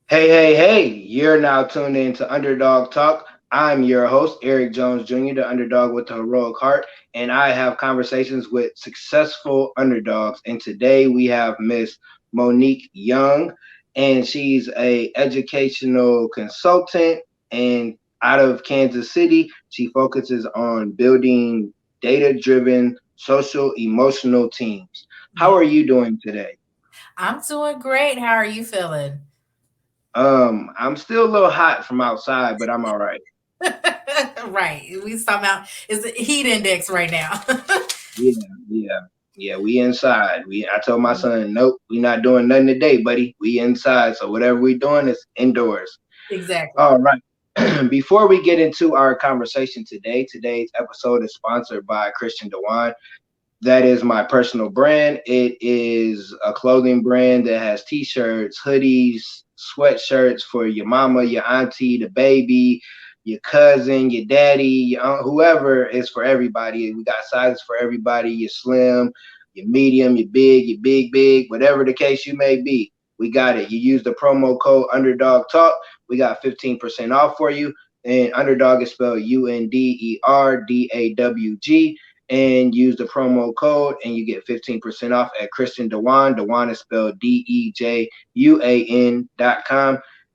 Hey, you're now tuned in to Underdog Talk. I'm your host, Eric Jones Jr., the underdog with the heroic heart, and I have conversations with successful underdogs. And today we have Miss Monique Young, and she's a educational consultant and out of Kansas City. She focuses on building data-driven social emotional teams. How Yeah, are you doing today? I'm doing great. How are you feeling? I'm still a little hot from outside, but I'm all right. Right. We talking about it's the heat index right now. Yeah, yeah, yeah. We inside. I told my son, nope, we not doing nothing today, buddy. We inside. So whatever we doing is indoors. Exactly. All right. Before we get into our conversation today, today's episode is sponsored by Christian Dewan. That is my personal brand. It is a clothing brand that has t-shirts, hoodies, sweatshirts for your mama, your auntie, the baby, your cousin, your daddy, your aunt, whoever. Is for everybody. We got sizes for everybody. Your slim, your medium, your big, whatever the case you may be. We got it. You use the promo code Underdog Talk. We got 15% off for you. And Underdog is spelled UNDERDAWG, and use the promo code and you get 15% off at Christian Dewan. Dewan is spelled DEJUAN.com.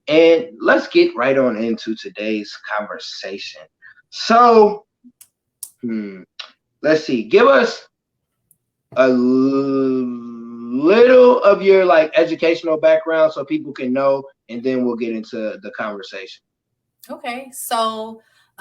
And let's get right on into today's conversation. So, hmm, let's see. Give us a little of your like educational background so people can know, and then we'll get into the conversation. Okay.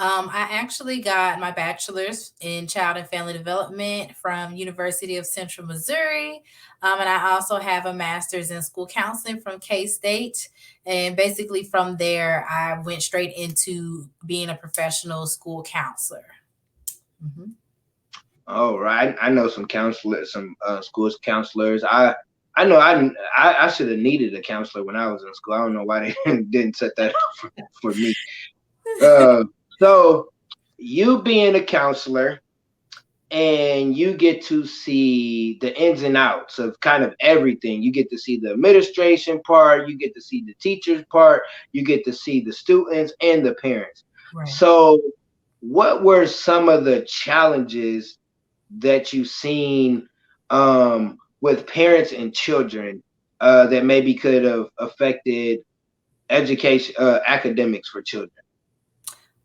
I actually got my bachelor's in child and family development from University of Central Missouri. And I also have a master's in school counseling from K-State. And basically from there, I went straight into being a professional school counselor. Mhm. Oh, right. I know some counselors, some schools counselors. I know I should have needed a counselor when I was in school. I don't know why they didn't set that up for me. Uh, so you being a counselor and you get to see the ins and outs of kind of everything. You get to see the administration part, you get to see the teachers part, you get to see the students and the parents. Right. So what were some of the challenges that you've seen with parents and children that maybe could have affected education, academics for children?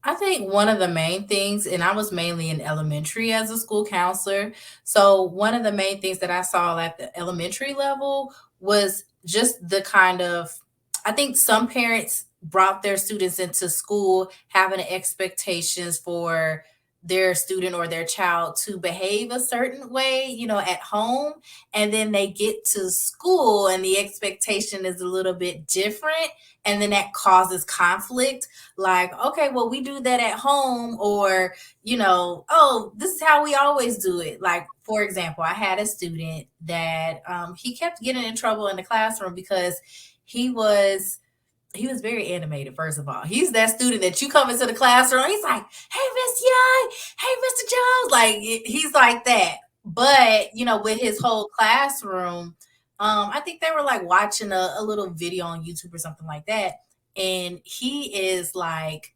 I think one of the main things, and I was mainly in elementary as a school counselor. So, one of the main things that I saw at the elementary level was just the kind of, I think some parents brought their students into school having expectations for their student or their child to behave a certain way, at home. And then they get to school and the expectation is a little bit different. And then that causes conflict, like, okay, well, we do that at home, or oh, this is how we always do it. Like, for example, I had a student that he kept getting in trouble in the classroom because he was he was very animated. First of all, he's that student that you come into the classroom, he's like, hey, Miss Young, hey, Mr. Jones, like he's like that. But with his whole classroom, I think they were like watching a little video on YouTube or something like that, and he is like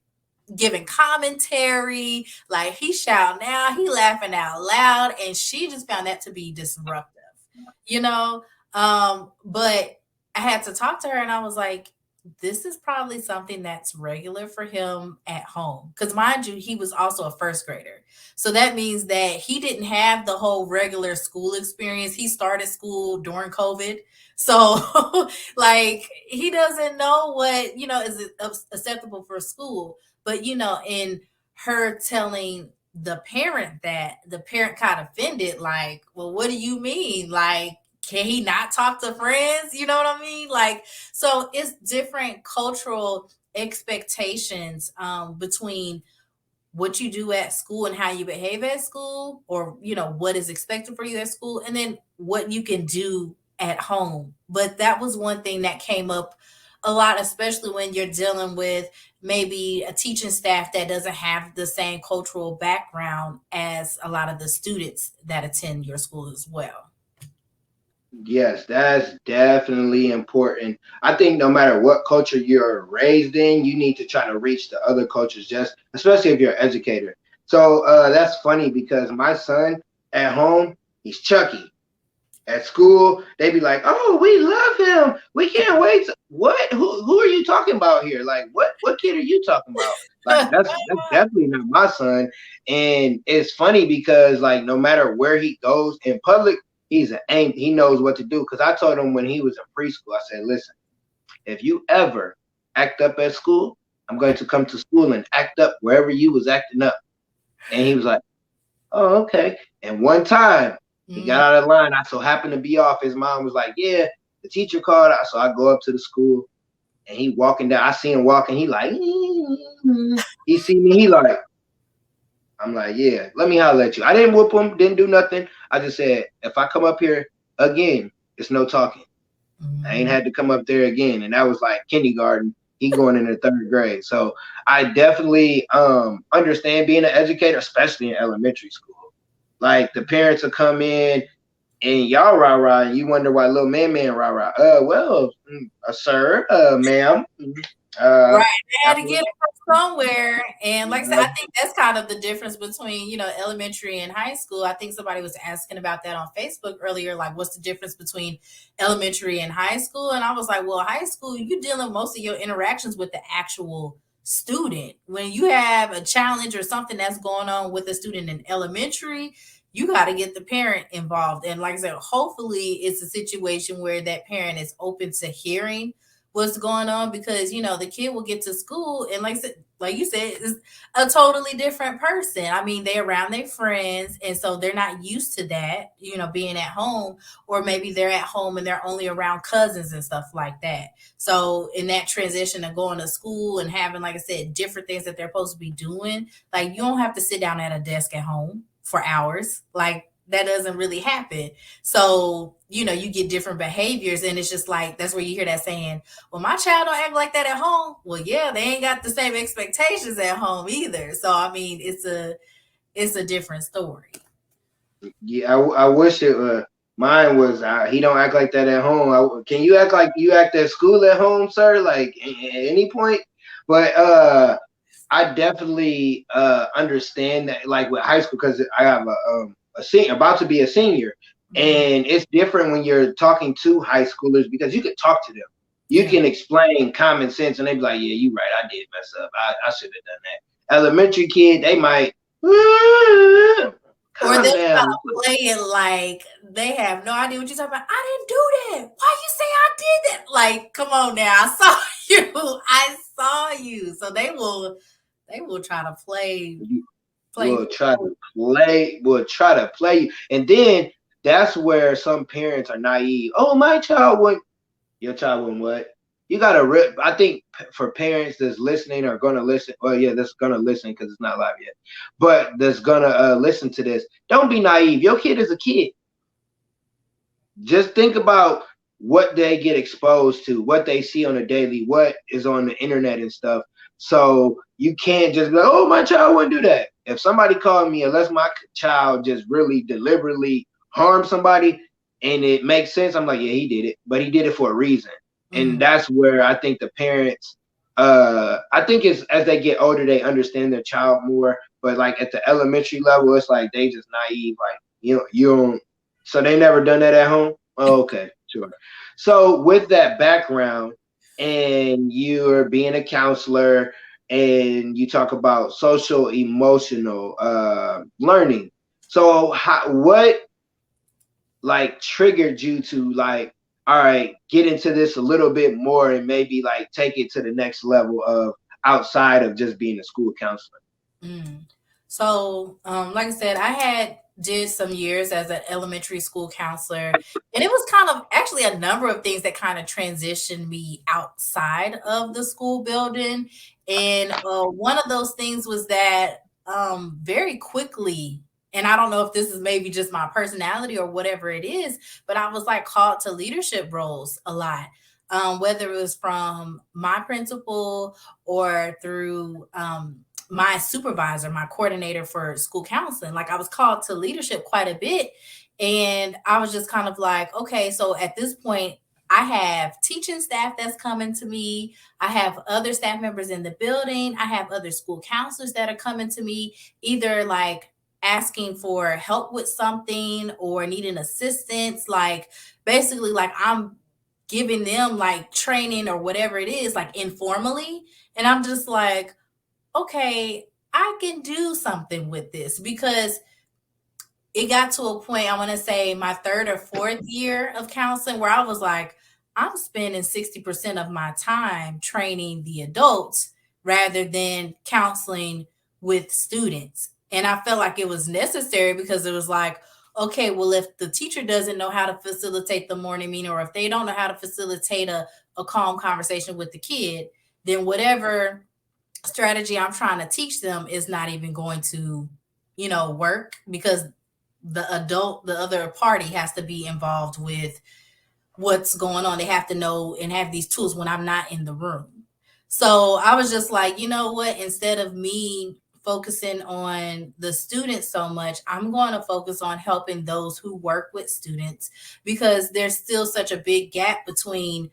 giving commentary, like he's shouting out, he laughing out loud, and she just found that to be disruptive, you know. But I had to talk to her, and I was like, this is probably something that's regular for him at home. Because mind you, he was also a first grader. So that means that he didn't have the whole regular school experience. He started school during COVID. So, like, he doesn't know what, is acceptable for school. But, in her telling the parent that, the parent kind of offended, like, well, what do you mean? Like, can he not talk to friends? You know what I mean? Like, so it's different cultural expectations between what you do at school and how you behave at school, or what is expected for you at school, and then what you can do at home. But that was one thing that came up a lot, especially when you're dealing with maybe a teaching staff that doesn't have the same cultural background as a lot of the students that attend your school as well. Yes, that's definitely important. I think no matter what culture you're raised in, you need to try to reach the other cultures, just especially if you're an educator. So that's funny because my son at home, he's Chucky. At school, they be like, "Oh, we love him. We can't wait." What? Who are you talking about here? Like, what kid are you talking about? Like, that's definitely not my son. And it's funny because like, no matter where he goes in public, he knows what to do. Because I told him when he was in preschool, I said, "Listen, if you ever act up at school, I'm going to come to school and act up wherever you was acting up." And he was like, "Oh, okay." And one time he got Mm. out of line. I so happened to be off. His mom was like, "Yeah, the teacher called." So I go up to the school and he walking down. I see him walking. He like, he see me. He like, I'm like, "Yeah, let me holler at you." I didn't whoop him. Didn't do nothing. I just said, if I come up here again, it's no talking. I ain't Mhm. had to come up there again. And that was like kindergarten. He going into third grade. So I definitely understand being an educator, especially in elementary school. Like the parents will come in and y'all rah rah, and you wonder why little man rah rah. Well, sir, ma'am, uh, Right, they had to get apple, it from somewhere, and like I said, uh, I think that's kind of the difference between, elementary and high school. I think somebody was asking about that on Facebook earlier, like, what's the difference between elementary and high school? And I was like, well, high school, you're dealing most of your interactions with the actual student. When you have a challenge or something that's going on with a student in elementary, you got to get the parent involved. And like I said, hopefully it's a situation where that parent is open to hearing what's going on, because the kid will get to school and like you said, is a totally different person. I mean, they're around their friends, and so they're not used to that, being at home, or maybe they're at home and they're only around cousins and stuff like that. So in that transition of going to school and having, like I said, different things that they're supposed to be doing, like, you don't have to sit down at a desk at home for hours. Like, that doesn't really happen. So, you get different behaviors, and it's just like that's where you hear that saying, well, my child don't act like that at home. Well, yeah, they ain't got the same expectations at home either. So I mean, it's a different story. yeah, I wish it. Mine was he don't act like that at home. Can you act like you act at school at home, sir? Like at any point. But I definitely understand that, like with high school, because I have a senior, about to be a senior, Mm, and it's different when you're talking to high schoolers because you can talk to them, you yeah. can explain common sense, and they be like, "Yeah, you right, I did mess up. I should have done that." Elementary kid, they might Or calm they'll try down. to play it like they have no idea what you're talking about. I didn't do that. Why you say I did that? Like, come on now. I saw you. I saw you. So they will try to play Will try to will try to play you, and then that's where some parents are naive. Oh, my child wouldn't. Your child wouldn't what? You gotta rip. I think for parents that's listening or gonna listen, well, yeah, that's gonna listen because it's not live yet, but that's gonna listen to this. Don't be naive. Your kid is a kid. Just think about what they get exposed to, what they see on a daily, what is on the internet and stuff. So you can't just go, "Oh, my child wouldn't do that." If somebody called me, unless my child just really deliberately harmed somebody and it makes sense, I'm like, "Yeah, he did it, but he did it for a reason." And mm, that's where I think the parents, I think it's as they get older, they understand their child more. But like at the elementary level, it's like they just naive, like you don't, so they never done that at home? Oh, okay, sure. So with that background, and you're being a counselor, and you talk about social emotional learning. So what like triggered you to like, all right, get into this a little bit more and maybe like take it to the next level of outside of just being a school counselor? mm. So, like I said, I had did some years as an elementary school counselor, and it was kind of actually a number of things that kind of transitioned me outside of the school building. And one of those things was that very quickly, and I don't know if this is maybe just my personality or whatever it is, but I was like called to leadership roles a lot. Whether it was from my principal or through my supervisor, my coordinator for school counseling. Like I was called to leadership quite a bit. And I was just kind of like, okay, so at this point, I have teaching staff that's coming to me. I have other staff members in the building. I have other school counselors that are coming to me, either like asking for help with something or needing assistance. Like basically, like I'm giving them like training or whatever it is, like informally. And I'm just like, okay, I can do something with this because it got to a point, I want to say my third or fourth year of counseling, where I was like, I'm spending 60% of my time training the adults rather than counseling with students. And I felt like it was necessary because it was like, okay, well, if the teacher doesn't know how to facilitate the morning meeting, or if they don't know how to facilitate a calm conversation with the kid, then whatever strategy I'm trying to teach them is not even going to, work, because the other party has to be involved with what's going on. They have to know and have these tools when I'm not in the room. So I was just like, you know what? Instead of me focusing on the students so much, I'm going to focus on helping those who work with students, because there's still such a big gap between,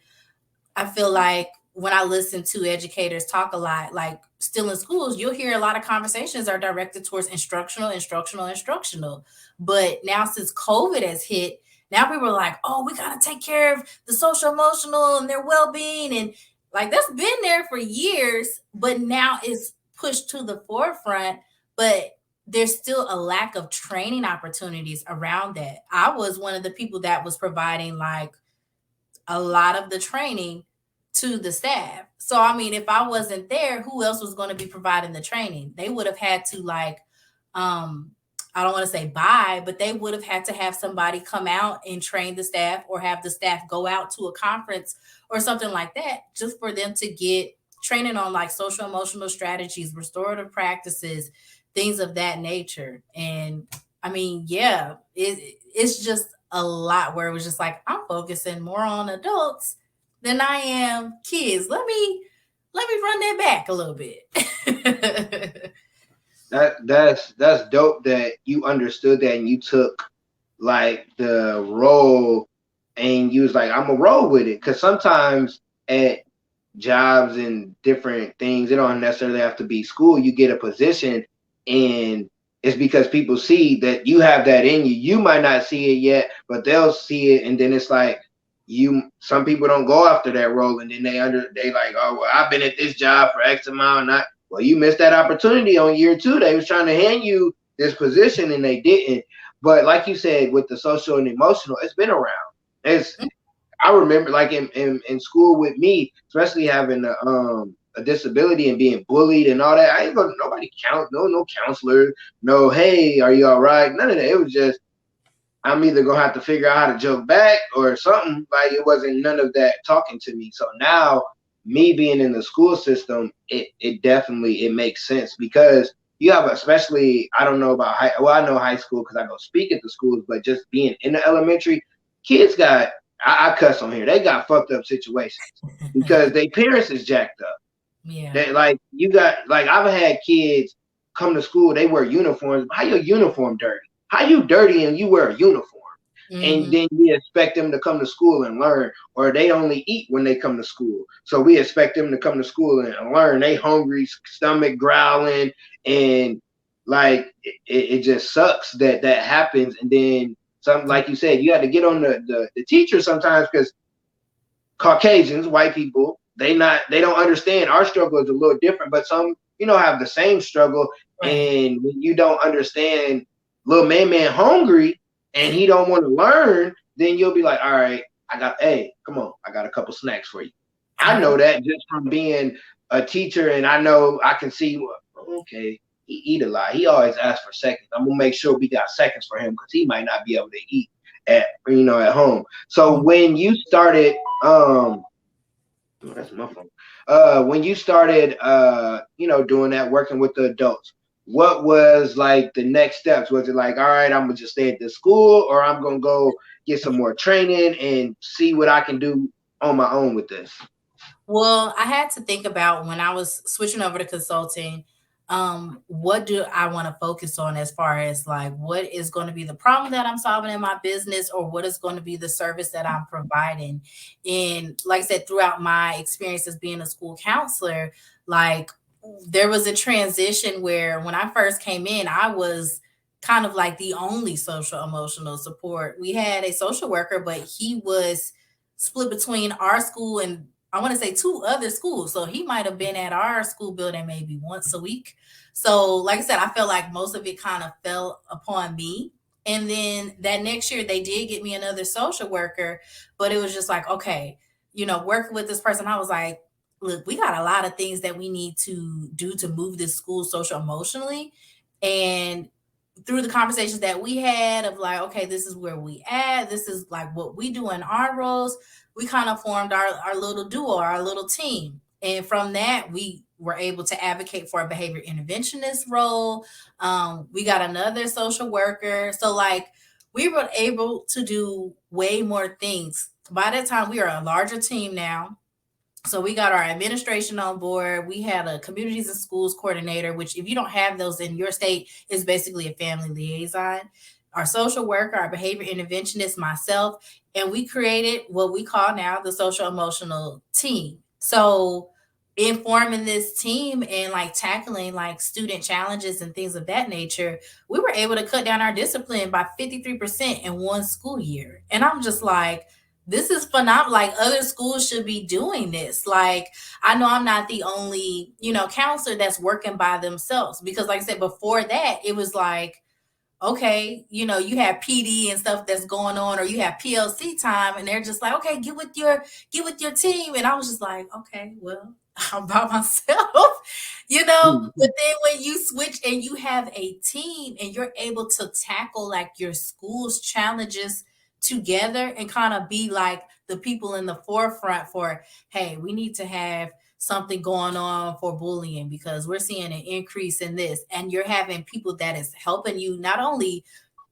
I feel like when I listen to educators talk a lot, like still in schools, you'll hear a lot of conversations are directed towards instructional. But now since COVID has hit, now people are like, oh, we got to take care of the social emotional and their well being. And like that's been there for years, but now it's pushed to the forefront. But there's still a lack of training opportunities around that. I was one of the people that was providing like a lot of the training to the staff. So I mean, if I wasn't there, who else was going to be providing the training? They would have had to like um I don't want to say buy, but they would have had to have somebody come out and train the staff, or have the staff go out to a conference or something like that, just for them to get training on like social emotional strategies, restorative practices, things of that nature. And I mean, yeah, it's just a lot where it was just like I'm focusing more on adults than I am kids. Let me run that back a little bit. That's dope that you understood that and you took like the role and you was like, I'm gonna roll with it. Cause sometimes at jobs and different things, it don't necessarily have to be school. You get a position and it's because people see that you have that in you. You might not see it yet, but they'll see it, and then it's like some people don't go after that role, and then they like, oh well, I've been at this job for X amount, not well, you missed that opportunity on year two. They was trying to hand you this position and they didn't. But like you said, with the social and emotional, it's been around. It's I remember like in school with me, especially having a disability and being bullied and all that. I ain't go nobody no counselor, no, hey, are you all right? None of that. It was just I'm either gonna have to figure out how to joke back or something. Like it wasn't none of that talking to me. So now me being in the school system, it definitely it makes sense because you have especially I don't know about I know high school because I go speak at the schools, but just being in the elementary, kids got I cuss on here. They got fucked up situations because their parents is jacked up. Yeah. They like you got like I've had kids come to school, they wear uniforms. How your uniform dirty? How you dirty and you wear a uniform? And Mm-hmm. then we expect them to come to school and learn, or they only eat when they come to school. So we expect them to come to school and learn. They hungry, stomach growling, and like it just sucks that that happens. And then something like you said, you have to get on the teacher sometimes because Caucasians, white people, they don't understand our struggle is a little different, but some have the same struggle. Right. And when you don't understand little man hungry and he don't want to learn, then you'll be like, all right, hey, come on, I got a couple snacks for you. I Yep. know that just from being a teacher, and I know I can see, okay, he eat a lot. He always asks for seconds. I'm gonna make sure we got seconds for him because he might not be able to eat at home. So when you started that's my phone. When you started, doing that, working with the adults, what was like the next steps? Was it like, all right, I'm gonna just stay at this school, or I'm gonna go get some more training and see what I can do on my own with this? Well, I had to think about when I was switching over to consulting. what do I want to focus on as far as like what is going to be the problem that I'm solving in my business, or what is going to be the service that I'm providing. And like I said, throughout my experience as being a school counselor, like there was a transition where when I first came in, I was kind of like the only social emotional support. We had a social worker, but he was split between our school and I want to say two other schools. So he might have been at our school building maybe once a week. So, like I said, I felt like most of it kind of fell upon me. And then that next year, they did get me another social worker, but it was just like, okay, working with this person, I was like, look, we got a lot of things that we need to do to move this school social emotionally. And through the conversations that we had of like, okay, this is where we at, this is like what we do in our roles, we kind of formed our little duo, our little team. And from that, we were able to advocate for a behavior interventionist role. We got another social worker. So, like, we were able to do way more things. By that time, we are a larger team now. So we got our administration on board. We had a communities and schools coordinator, which if you don't have those in your state, is basically a family liaison. Our social worker, our behavior interventionist, myself, and we created what we call now the social emotional team. So in forming this team and like tackling like student challenges and things of that nature, we were able to cut down our discipline by 53% in one school year. And I'm just like, this is phenomenal. Like other schools should be doing this. Like I know I'm not the only, counselor that's working by themselves because like I said before that, it was like, okay, you have PD and stuff that's going on, or you have PLC time, and they're just like, okay, get with your team. And I was just like, okay, well, I'm by myself, But then when you switch and you have a team and you're able to tackle like your school's challenges together and kind of be like the people in the forefront for, hey, we need to have something going on for bullying because we're seeing an increase in this, and you're having people that is helping you not only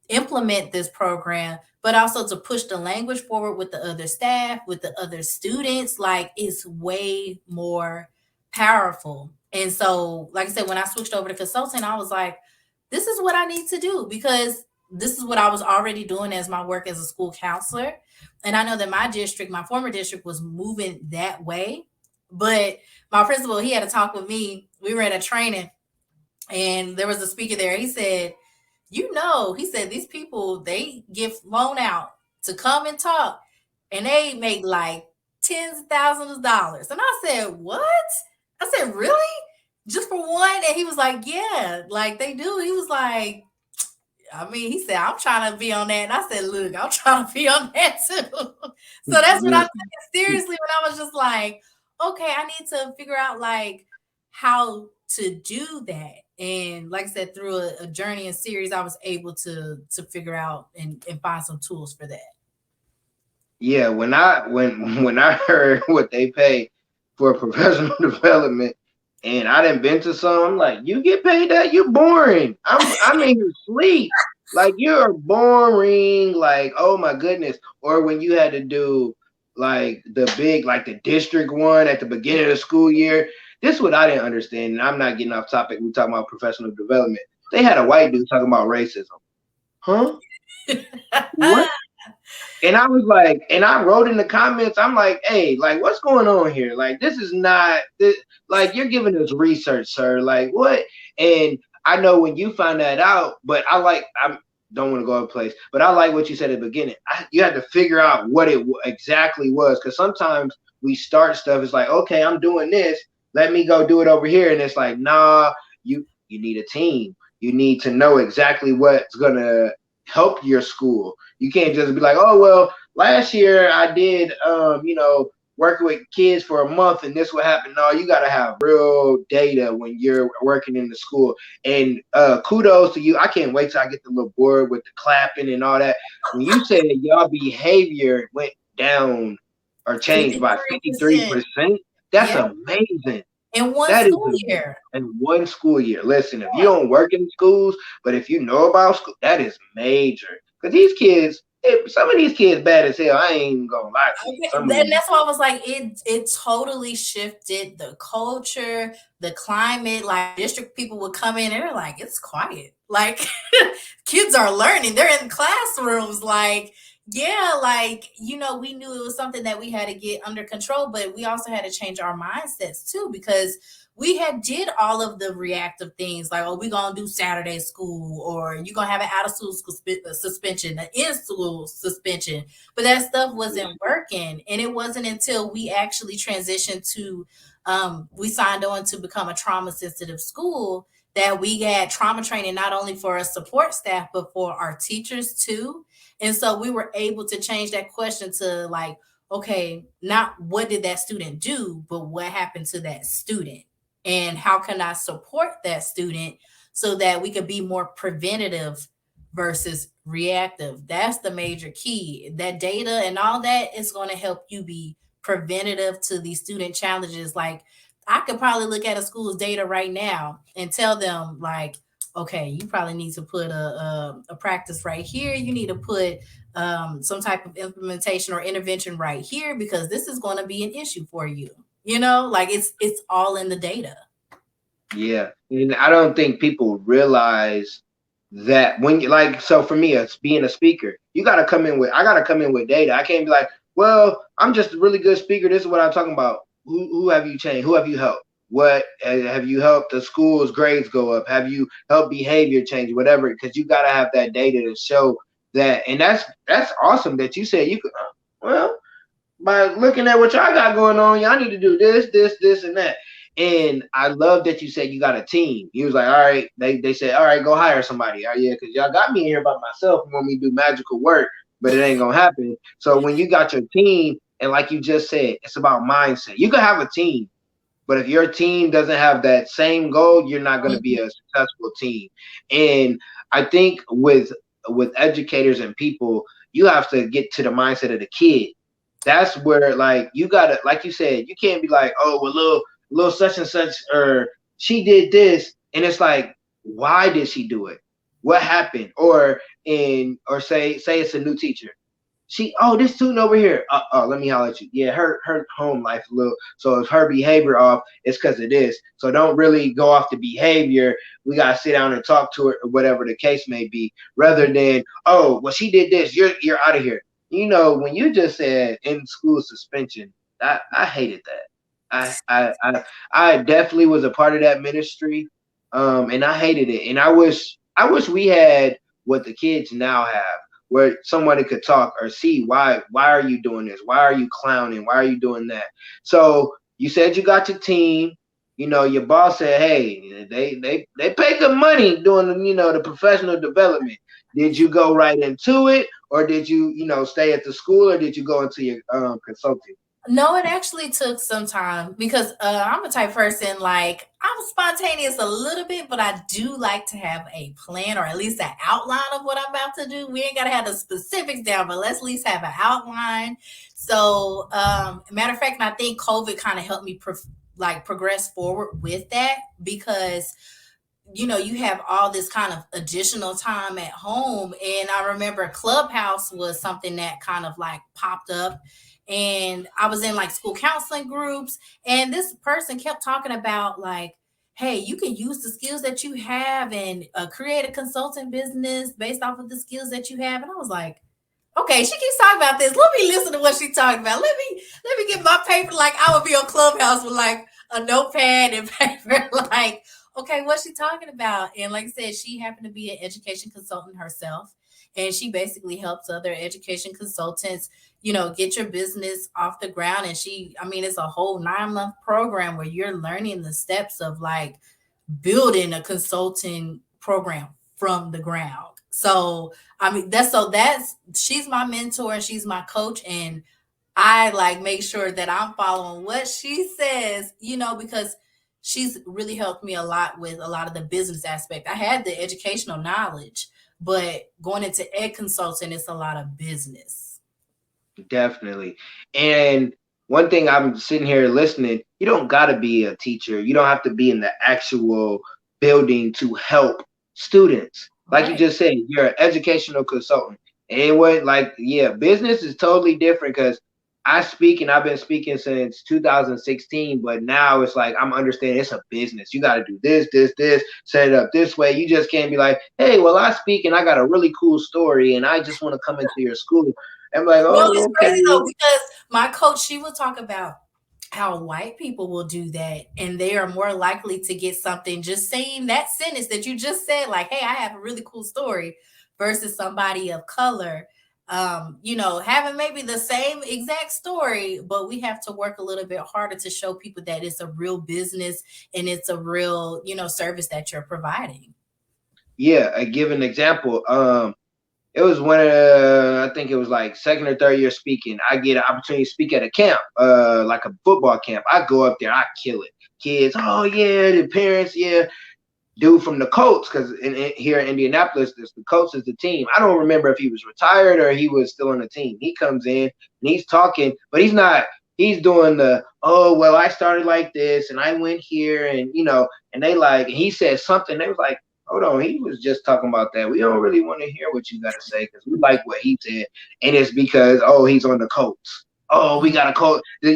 implement this program but also to push the language forward with the other staff, with the other students, like it's way more powerful. And so like I said, when I switched over to consulting, I was like, this is what I need to do because this is what I was already doing as my work as a school counselor. And I know that my former district was moving that way. But my principal, he had a talk with me. We were at a training and there was a speaker there. He said, he said, these people, they get flown out to come and talk and they make like tens of thousands of dollars. And I said, what? I said, really? Just for one? And he was like, yeah, like they do. He was like, I mean, he said, I'm trying to be on that. And I said, look, I'm trying to be on that too. So that's what I took it seriously when I was just like, okay, I need to figure out like how to do that. And like I said, through a journey and series, I was able to figure out and find some tools for that. Yeah, when I heard what they pay for professional development, and I didn't been to some, I'm like, you get paid that? You're boring. I'm in your sleep. Like you're boring. Like oh my goodness. Or when you had to do like the big like the district one at the beginning of the school year. This is what I didn't understand, and I'm not getting off topic. We talking about professional development. They had a white dude talking about racism. Huh? What? And I was like, and I wrote in the comments, I'm like, hey, like, what's going on here? Like, this is not this, like you're giving us research, sir. Like, what? And I know when you find that out, but I don't want to go to a place, but I like what you said at the beginning. You had to figure out what it exactly was, because sometimes we start stuff. It's like, okay, I'm doing this. Let me go do it over here, and it's like, nah, you need a team. You need to know exactly what's gonna help your school. You can't just be like, oh well, last year I did working with kids for a month and this what happened. No, you gotta have real data when you're working in the school. And kudos to you. I can't wait till I get the little board with the clapping and all that. When you said y'all behavior went down or changed by 53%, that's amazing. In one That school is year. in one school year. Listen, if you don't work in schools, but if you know about school, that is major. Because these kids, some of these kids bad as hell. I ain't even gonna lie to you. Okay, Some and of these. that's why I was like, it totally shifted the culture, the climate. Like district people would come in and they're like, it's quiet. Like kids are learning. They're in classrooms. Like, yeah, like, we knew it was something that we had to get under control, but we also had to change our mindsets too, because we had did all of the reactive things like, oh, we're gonna do Saturday school, or you're gonna have an out of school suspension, an in school suspension, but that stuff wasn't working. And it wasn't until we actually transitioned to we signed on to become a trauma sensitive school that we had trauma training not only for our support staff but for our teachers too. And so we were able to change that question to like, okay, not what did that student do, but what happened to that student, and how can I support that student so that we could be more preventative versus reactive. That's the major key. That data and all that is going to help you be preventative to these student challenges. Like I could probably look at a school's data right now and tell them like, okay, you probably need to put a practice right here. You need to put some type of implementation or intervention right here because this is going to be an issue for you. Like it's all in the data. Yeah, and I don't think people realize that when you like. So for me, as being a speaker, you got to come in with. I got to come in with data. I can't be like, well, I'm just a really good speaker. This is what I'm talking about. Who have you changed? Who have you helped? What have you helped the school's grades go up? Have you helped behavior change? Whatever, because you got to have that data to show that. And that's awesome that you said you could. Well, by looking at what y'all got going on, y'all need to do this, this, this, and that. And I love that you said you got a team. He was like, all right, they said, all right, go hire somebody. Oh, yeah, because y'all got me in here by myself and want me to do magical work, but it ain't gonna happen. So when you got your team, and like you just said, it's about mindset. You can have a team, but if your team doesn't have that same goal, you're not going to be a successful team. And I think with educators and people, you have to get to the mindset of the kid. That's where like you gotta, like you said, you can't be like, oh, well, little such and such, or she did this, and it's like, why did she do it? What happened? Or say it's a new teacher. This student over here. Let me holler at you. Yeah, her home life a little. So if her behavior off, it's because of this. So don't really go off the behavior. We gotta sit down and talk to her, or whatever the case may be, rather than, oh, well, she did this. You're out of here. When you just said in school suspension, I hated that. I definitely was a part of that ministry, and I hated it. And I wish we had what the kids now have, where somebody could talk or see why are you doing this? Why are you clowning? Why are you doing that? So you said you got your team. Your boss said, hey, they pay good money doing the professional development. Did you go right into it, or did you stay at the school, or did you go into your consulting? No, it actually took some time because I'm a type person, like I'm spontaneous a little bit, but I do like to have a plan or at least an outline of what I'm about to do. We ain't got to have the specifics down, but let's at least have an outline. So, matter of fact, I think COVID kind of helped me progress forward with that because you have all this kind of additional time at home. And I remember Clubhouse was something that kind of like popped up. And I was in like school counseling groups, and this person kept talking about like, hey, you can use the skills that you have and create a consulting business based off of the skills that you have. And I was like, okay, she keeps talking about this. Let me listen to what she's talking about. Let me get my paper. Like I would be on Clubhouse with like a notepad and paper. Like, okay, what's she talking about? And like I said, she happened to be an education consultant herself. And she basically helps other education consultants, get your business off the ground. And it's a whole 9-month program where you're learning the steps of like building a consulting program from the ground. So that's she's my mentor and she's my coach, and I like make sure that I'm following what she says, because she's really helped me a lot with a lot of the business aspect. I had the educational knowledge, but going into ed consulting, it's a lot of business. Definitely. And one thing, I'm sitting here listening, you don't got to be a teacher. You don't have to be in the actual building to help students. Like you Right. just said, you're an educational consultant. It was like, yeah, business is totally different because I speak and I've been speaking since 2016, but now it's like I'm understanding it's a business. You got to do this, set it up this way. You just can't be like, hey, well, I speak and I got a really cool story and I just want to come into your school. I'm like, No, it's oh, crazy though okay. because my coach, she will talk about how white people will do that and they are more likely to get something just saying that sentence that you just said, like, hey, I have a really cool story, versus somebody of color, having maybe the same exact story, but we have to work a little bit harder to show people that it's a real business and it's a real, service that you're providing. Yeah, I give an example. It was when I think it was like second or third year speaking. I get an opportunity to speak at a camp, like a football camp. I go up there, I kill it. Kids, oh yeah, the parents, yeah. Dude from the Colts, because here in Indianapolis, the Colts is the team. I don't remember if he was retired or he was still on the team. He comes in and he's talking, but he's not. He's doing the, oh well, I started like this and I went here and and they like, and he said something. They was like, hold on, he was just talking about that. We don't really want to hear what you got to say because we like what he said, and it's because he's on the Colts. Oh, we got a coach. The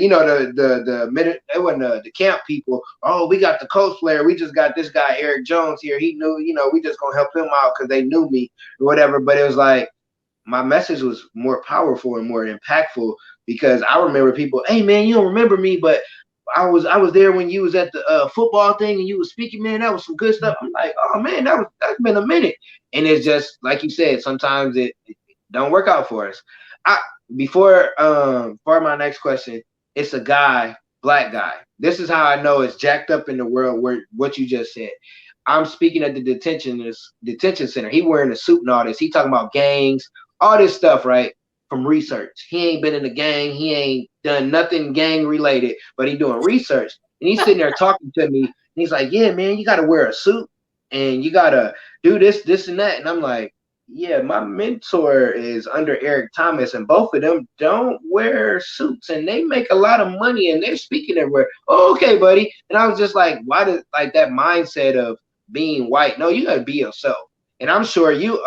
minute it wasn't the camp people. Oh, we got the coach player. We just got this guy Eric Jones here. He knew, we just gonna help him out because they knew me or whatever. But it was like my message was more powerful and more impactful because I remember people. Hey man, you don't remember me, but I was there when you was at the football thing and you was speaking. Man, that was some good stuff. I'm like, oh man, that's been a minute. And it's just like you said. Sometimes it don't work out for us. I before for my next question, it's a guy, black guy. This is how I know it's jacked up in the world where what you just said. I'm speaking at the detention center. He wearing a suit and all this. He talking about gangs, all this stuff, right? From research. He ain't been in a gang. He ain't done nothing gang related, but he doing research. And he's sitting there talking to me. And he's like, yeah, man, you got to wear a suit and you got to do this, and that. And I'm like, yeah, my mentor is under Eric Thomas, and both of them don't wear suits, and they make a lot of money, and they're speaking everywhere. Oh, okay, buddy. And I was just like, why does like that mindset of being white? No, you gotta be yourself. And I'm sure you,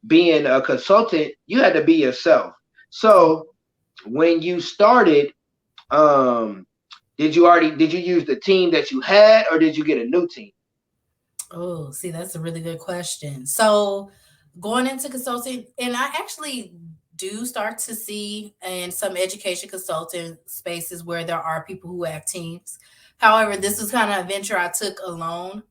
being a consultant, you had to be yourself. So when you started, did you use the team that you had, or did you get a new team? Oh, see, that's a really good question. So, going into consulting, and I actually do start to see in some education consulting spaces where there are people who have teams. However, this was kind of a venture I took alone,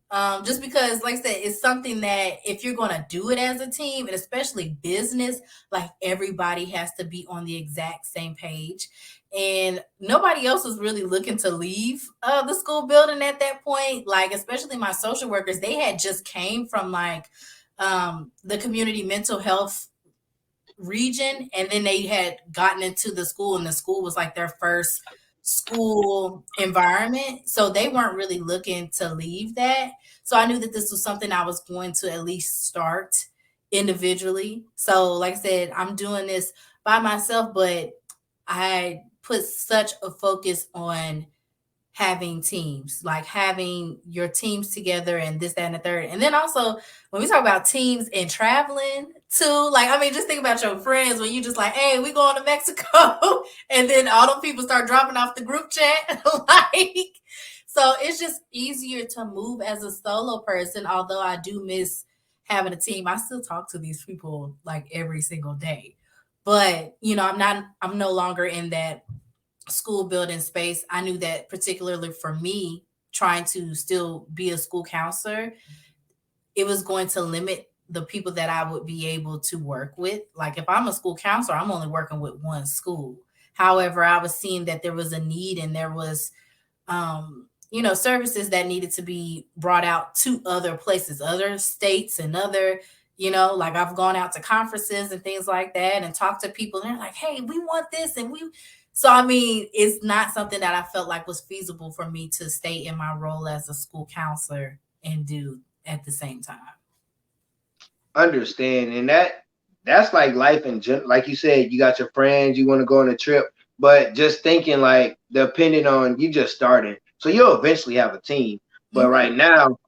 just because, like I said, it's something that if you're going to do it as a team, and especially business, like everybody has to be on the exact same page. And nobody else was really looking to leave the school building at that point. Like, especially my social workers, they had just came from like the community mental health region, and then they had gotten into the school, and the school was like their first school environment, so they weren't really looking to leave that. So I knew that this was something I was going to at least start individually. So like I said, I'm doing this by myself, but I put such a focus on having teams, like having your teams together and this, that, and the third. And then also when we talk about teams and traveling too, like, I mean, just think about your friends when you just like, hey, we going to Mexico. And then all them people start dropping off the group chat. Like, so it's just easier to move as a solo person. Although I do miss having a team, I still talk to these people like every single day. But, I'm no longer in that school building space. I knew that particularly for me, trying to still be a school counselor, it was going to limit the people that I would be able to work with. Like if I'm a school counselor, I'm only working with one school. However, I was seeing that there was a need and there was services that needed to be brought out to other places, other states and other, like I've gone out to conferences and things like that and talked to people and they're like, hey, we want this. So, I mean, it's not something that I felt like was feasible for me to stay in my role as a school counselor and do at the same time. Understand, and that's like life in general. Like you said, you got your friends, you want to go on a trip, but just thinking like depending on you just starting, so you'll eventually have a team. But Mhm. right now,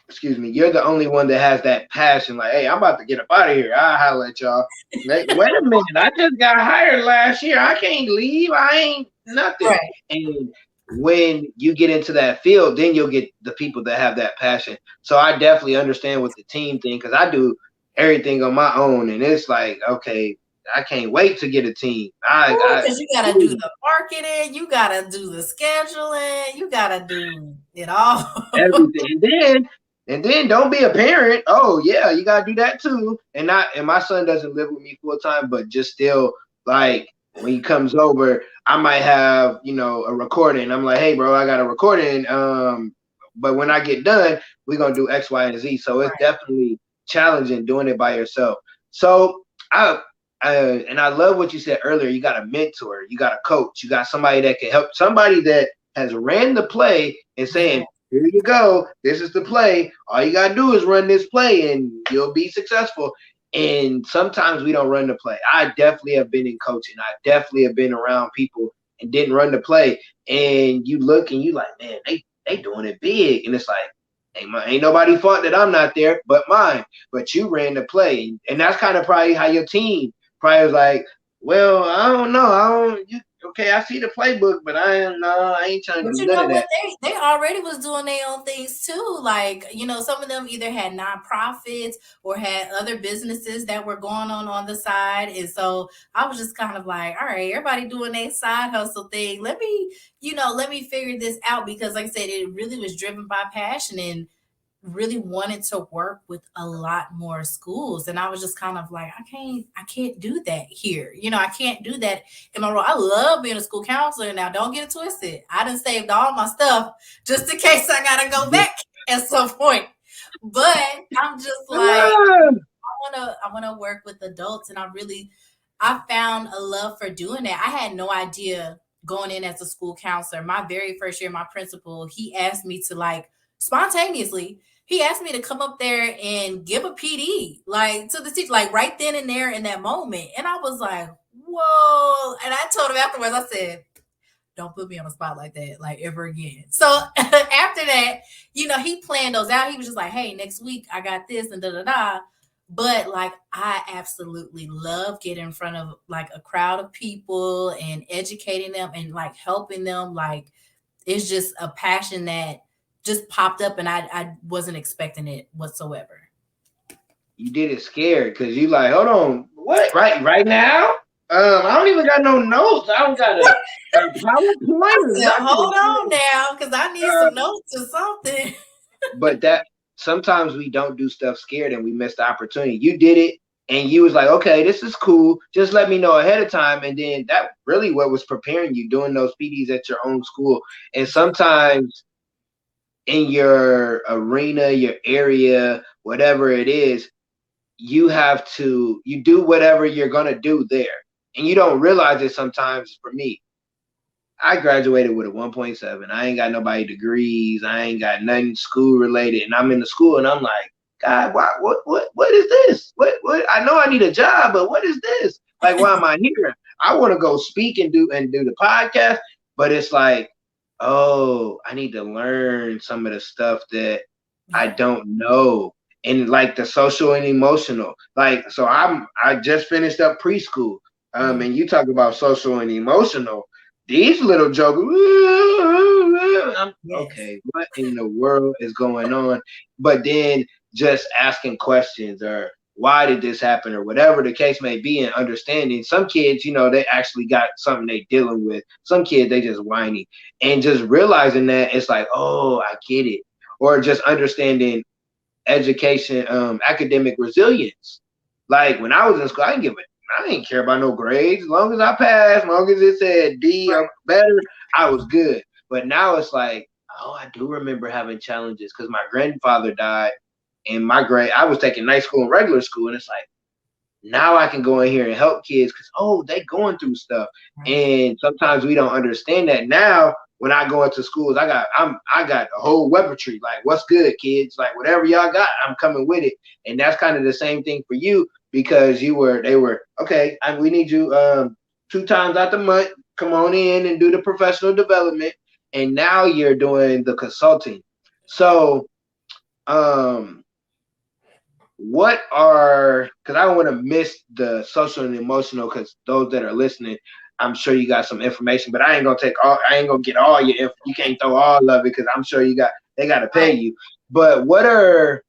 excuse me, you're the only one that has that passion. Like, hey, I'm about to get up out of here. I'll holler at y'all. Like, wait a minute, I just got hired last year. I can't leave. I ain't nothing. Right. And when you get into that field, then you'll get the people that have that passion. So I definitely understand with the team thing because I do everything on my own, and it's like, okay, I can't wait to get a team. Because you gotta do the marketing, you gotta do the scheduling, you gotta do it all. everything. And then don't be a parent. Oh yeah, you gotta do that too. And my son doesn't live with me full time, but just still like when he comes over, I might have, a recording. I'm like, hey bro, I got a recording. But when I get done, we're gonna do X, Y, and Z. So it's Right. definitely challenging doing it by yourself. So and I love what you said earlier. You got a mentor, you got a coach, you got somebody that can help, somebody that has ran the play and Yeah. saying, here you go. This is the play. All you got to do is run this play and you'll be successful. And sometimes we don't run the play. I definitely have been in coaching. I definitely have been around people and didn't run the play. And you look and you like, man, they doing it big. And it's like, ain't nobody fault that I'm not there but mine. But you ran the play. And that's kind of probably how your team probably was like, well, I don't know. Okay, I see the playbook, but I ain't trying to But do you none know of what? that. They already was doing their own things too. Like, some of them either had nonprofits or had other businesses that were going on the side. And so I was just kind of like, all right, everybody doing their side hustle thing. Let me figure this out because like I said, it really was driven by passion and really wanted to work with a lot more schools, and I was just kind of like, I can't do that here. I can't do that in my role. I love being a school counselor. Now don't get it twisted, I done saved all my stuff just in case I gotta go back at some point. But I'm just like, I want to work with adults, and I found a love for doing that. I had no idea going in as a school counselor. My very first year, my principal, he asked me to like spontaneously, he asked me to come up there and give a PD like to the teacher, like right then and there in that moment. And I was like, whoa. And I told him afterwards, I said, don't put me on a spot like that, like ever again. So after that, he planned those out. He was just like, hey, next week I got this and da da da. But like, I absolutely love getting in front of like a crowd of people and educating them and like helping them. Like, it's just a passion that just popped up, and I wasn't expecting it whatsoever. You did it scared because you like, hold on, what? Right now? I don't even got no notes. I don't got a I PowerPoint or said, nothing. hold on now, because I need some notes or something. But that sometimes we don't do stuff scared and we miss the opportunity. You did it and you was like, okay, this is cool. Just let me know ahead of time. And then that really what was preparing you doing those PDs at your own school. And sometimes in your arena, your area, whatever it is, you do whatever you're gonna do there. And you don't realize it sometimes. For me, I graduated with a 1.7. I ain't got nobody degrees. I ain't got nothing school related. And I'm in the school and I'm like, God, what is this? What I know I need a job, but what is this? Like, why am I here? I want to go speak and do the podcast, but it's like, oh, I need to learn some of the stuff that I Yeah. don't know. And like the social and emotional. Like, so I just finished up preschool. Mm. And you talk about social and emotional, these little jokers, I'm Yes. okay, what in the world is going on? But then just asking questions or why did this happen or whatever the case may be, and understanding some kids, they actually got something they dealing with. Some kids, they just whiny. And just realizing that it's like, oh, I get it. Or just understanding education, academic resilience. Like when I was in school, I didn't care about no grades. As long as I passed, as long as it said D or better, I was good. But now it's like, oh, I do remember having challenges because my grandfather died, and I was taking night school and regular school, and it's like now I can go in here and help kids because they going through stuff, Right. and sometimes we don't understand that. Now when I go into schools, I got a whole weaponry. Like, what's good, kids? Like, whatever y'all got, I'm coming with it. And that's kind of the same thing for you because they were okay. We need you 2 times out the month. Come on in and do the professional development. And now you're doing the consulting. So Um, what are, because I don't want to miss the social and emotional, because those that are listening, I'm sure you got some information, but I ain't gonna take all, I ain't gonna get all your info. You can't throw all of it because I'm sure they got to pay Right. you. But what are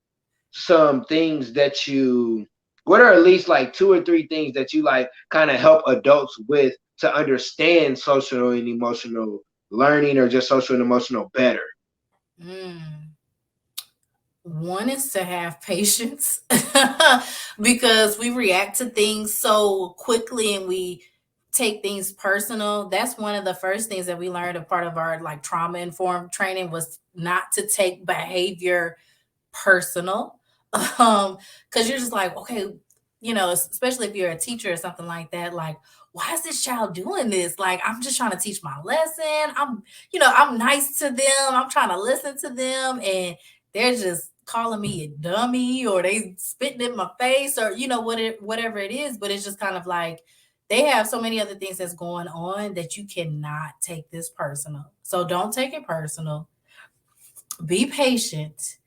some things that what are at least like two or three things that you like kind of help adults with to understand social and emotional learning, or just social and emotional better? Mm. One is to have patience because we react to things so quickly and we take things personal. That's one of the first things that we learned, a part of our like trauma informed training, was not to take behavior personal. Because you're just like, okay, especially if you're a teacher or something like that, like, why is this child doing this? Like, I'm just trying to teach my lesson. I'm nice to them. I'm trying to listen to them, and they're just calling me a dummy, or they spitting in my face, or whatever it is. But it's just kind of like they have so many other things that's going on that you cannot take this personal. So don't take it personal. Be patient,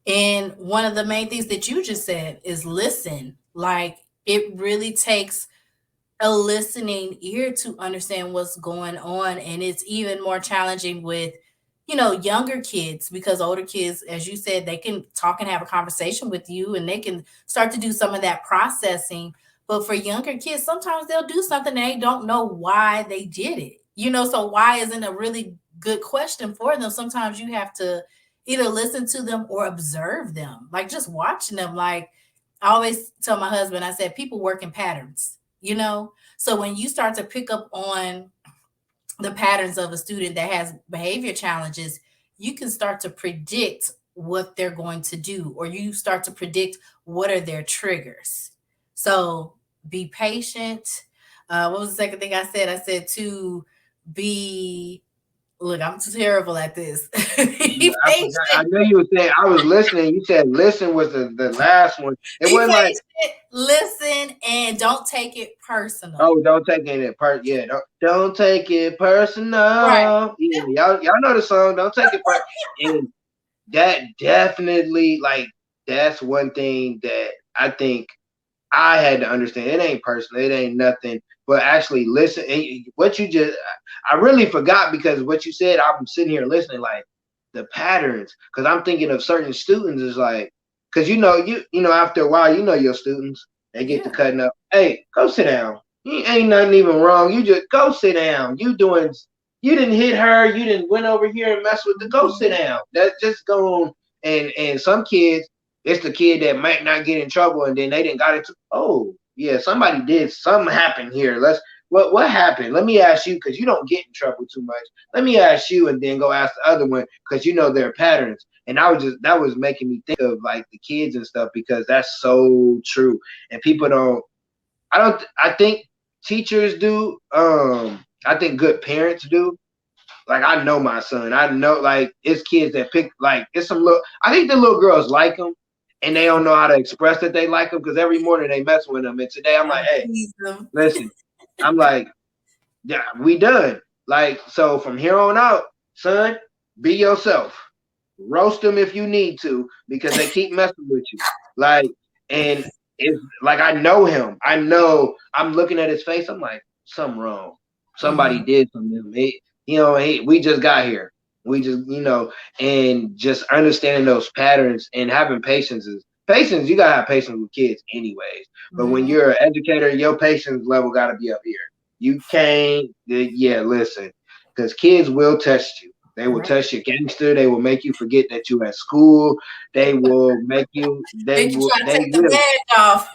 and one of the main things that you just said is listen. Like, it really takes a listening ear to understand what's going on. And it's even more challenging with, younger kids, because older kids, as you said, they can talk and have a conversation with you and they can start to do some of that processing. But for younger kids, sometimes they'll do something and they don't know why they did it. So why isn't a really good question for them. Sometimes you have to either listen to them or observe them, like just watching them. Like, I always tell my husband, I said, people work in patterns. So when you start to pick up on the patterns of a student that has behavior challenges, you can start to predict what they're going to do, or you start to predict what are their triggers. So be patient. What was the second thing I said? I said to be, look, I'm terrible at this. Be I forgot. I patient. know you were saying, I was listening. You said listen was the last one. It Be wasn't like, patient. Listen, and don't take it personal. oh, don't take it yeah, don't take it Right. personal. Yeah, y'all know the song. Don't take it personal. And that definitely, like, that's one thing that I think I had to understand. It ain't personal. It ain't nothing. But actually listen. What you just, I really forgot, because what you said, I'm sitting here listening, like the patterns. Because I'm thinking of certain students is like, because after a while, your students, they get to Yeah. cutting up. Hey, go sit down. Ain't nothing even wrong. You just go sit down. You didn't hit her. You didn't went over here and mess with the. Go sit Mhm. down. That just go on. And some kids, it's the kid that might not get in trouble, and then they didn't got into. Oh yeah, somebody did something happened here. What happened? Let me ask you, because you don't get in trouble too much. Let me ask you, and then go ask the other one, because their patterns. And that was making me think of like the kids and stuff, because that's so true. And people don't. I think teachers do. I think good parents do. Like, I know my son. I know, like, it's kids that pick, like, it's some little. I think the little girls like him, and they don't know how to express that they like him, because every morning they mess with him. And today I'm like, Gotta hey, tease them. listen. I'm like, yeah, we done. Like, so from here on out, son, be yourself. Roast them if you need to, because they keep messing with you. Like, and it's like, I know him. I know, I'm looking at his face. I'm like, something wrong. Somebody Mhm. did something to him. We just got here. We just, and just understanding those patterns and having patience. You gotta have patience with kids anyways. But when Mhm. you're an educator, your patience level gotta be up here. You can't, yeah, listen, because kids will test you. They will Right. test your gangster. They will make you forget that you at school. They will make you. Make you try to They take the will. badge off.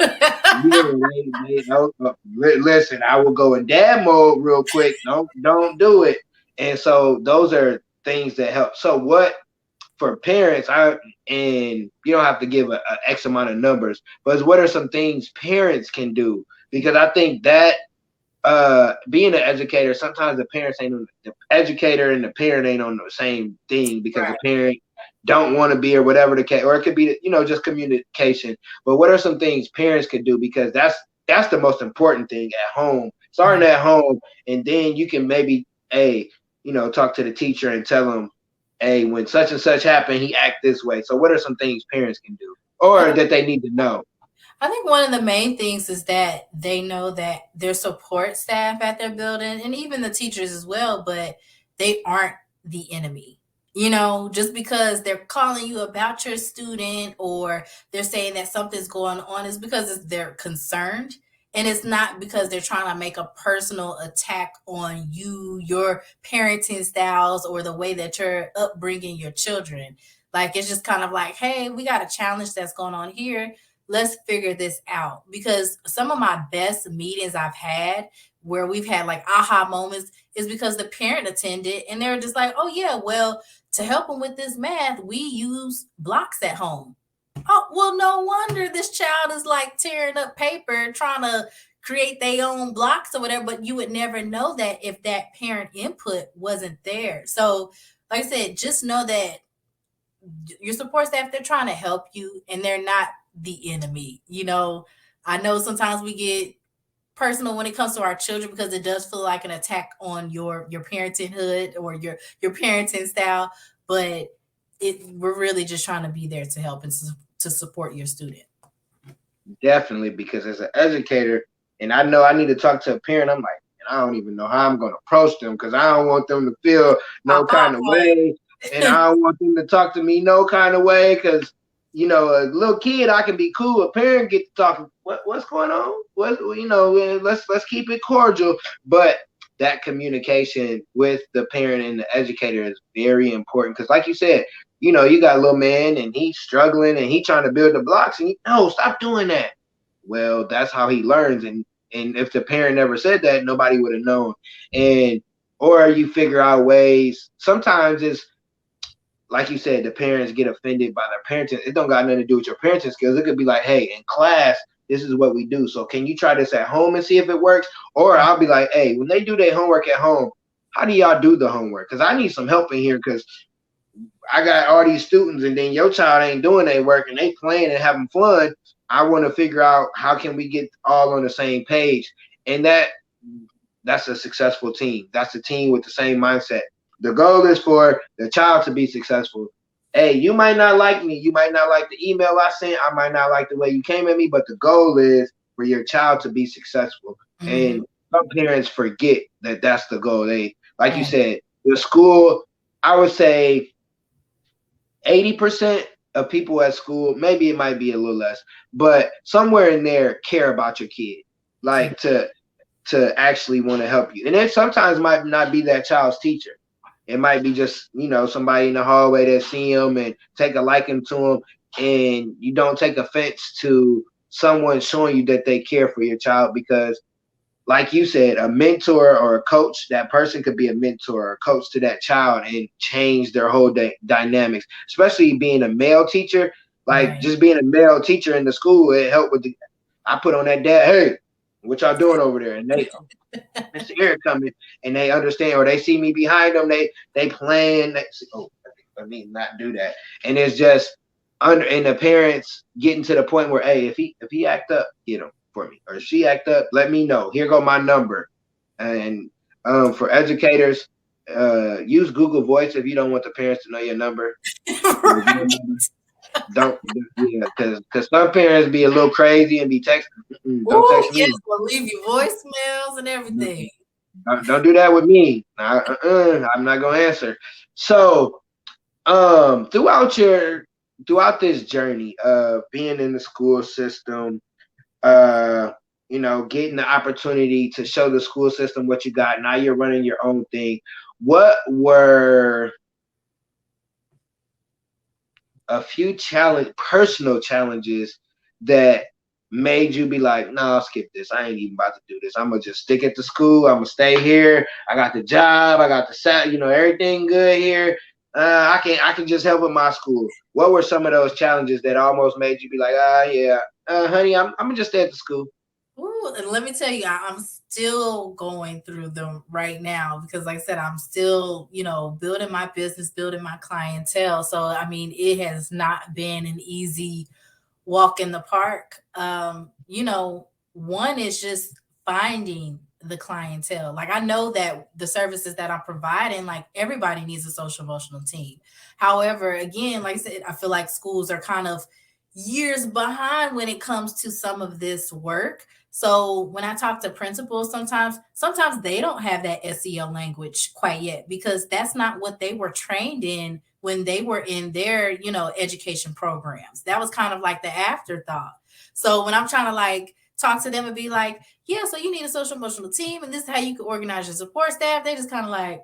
Yeah. Listen. I will go in dad mode real quick. Don't do it. And so those are things that help. So what for parents? And you don't have to give a X amount of numbers, but what are some things parents can do? Because I think that being an educator, sometimes the educator and the parent ain't on the same thing, because the Right. parent don't want to be, or whatever the case, or it could be just communication. But what are some things parents could do? Because that's the most important thing at home, starting Mhm. at home. And then you can maybe talk to the teacher and tell them, hey, when such and such happened, he act this way. So what are some things parents can do or that they need to know? I think one of the main things is that they know that their support staff at their building and even the teachers as well, but they aren't the enemy. You know, just because they're calling you about your student or they're saying that something's going on is because they're concerned. And it's not because they're trying to make a personal attack on you, your parenting styles, or the way that you're upbringing your children. Like, it's just kind of like, hey, we got a challenge that's going on here, let's figure this out. Because some of my best meetings I've had where we've had like aha moments is because the parent attended and they're just like, oh yeah, well, to help them with this math, we use blocks at home. Oh, well, no wonder this child is like tearing up paper trying to create their own blocks or whatever, but you would never know that if that parent input wasn't there. So like I said, just know that your support staff, they're trying to help you and they're not the enemy. You know, I know sometimes we get personal when it comes to our children because it does feel like an attack on your parenthood or your parenting style, but we're really just trying to be there to help and to support your student. Definitely, because as an educator, and I know I need to talk to a parent, I'm like, I don't even know how I'm going to approach them because I don't want them to feel no kind of way, and I don't want them to talk to me no kind of way because a little kid I can be cool. A parent get to talk. What's going on? Let's keep it cordial, but that communication with the parent and the educator is very important because, like you said, you got a little man and he's struggling and he's trying to build the blocks and no, stop doing that. Well, that's how he learns. And if the parent never said that, nobody would have known. And or you figure out ways. Sometimes it's like you said, the parents get offended by their parenting. It don't got nothing to do with your parenting skills. It could be like, hey, in class, this is what we do. So can you try this at home and see if it works? Or I'll be like, hey, when they do their homework at home, how do y'all do the homework? Because I need some help in here because I got all these students and then your child ain't doing their work and they playing and having fun. I want to figure out how can we get all on the same page. And that's a successful team. That's a team with the same mindset. The goal is for the child to be successful. Hey, you might not like me. You might not like the email I sent. I might not like the way you came at me, but the goal is for your child to be successful. Mm-hmm. And some parents forget that that's the goal. They, like you Right. said, the school, I would say 80% of people at school, maybe it might be a little less, but somewhere in there care about your kid, Yeah. like to actually want to help you. And it sometimes might not be that child's teacher. It might be just, somebody in the hallway that see them and take a liking to them, and you don't take offense to someone showing you that they care for your child because like you said, a mentor or a coach, that person could be a mentor or a coach to that child and change their whole dynamics, especially being a male teacher. Like Right. just being a male teacher in the school, it helped with I put on that dad, hey, what y'all doing over there? And they, Mr. Eric coming, and they understand, or they see me behind them, they playing, they say, oh, let me not do that. And it's just and the parents getting to the point where, hey, if he act up, get him for me, or if she act up, let me know. Here go my number. And for educators, use Google Voice if you don't want the parents to know your number. Right. Don't, yeah, because some parents be a little crazy and be texting. Don't Oh text yes, me. we'll leave you voicemails and everything. Don't do that with me. I'm not gonna answer. So, throughout this journey of being in the school system, uh, getting the opportunity to show the school system what you got. Now you're running your own thing. What were a few personal challenges that made you be like, no, I'll skip this. I ain't even about to do this. I'm gonna just stick at the school. I'm gonna stay here. I got the job. I got the everything good here. I can just help with my school. What were some of those challenges that almost made you be like, yeah, honey, I'm gonna just stay at the school. Ooh, and let me tell you, I'm still going through them right now because, like I said, I'm still, building my business, building my clientele. So, I mean, it has not been an easy walk in the park. One is just finding the clientele. Like I know that the services that I'm providing, like everybody needs a social emotional team. However, again, like I said, I feel like schools are kind of years behind when it comes to some of this work. So when I talk to principals, sometimes they don't have that SEL language quite yet because that's not what they were trained in when they were in their, education programs. That was kind of like the afterthought. So when I'm trying to like talk to them and be like, yeah, so you need a social emotional team and this is how you can organize your support staff, they just kind of like,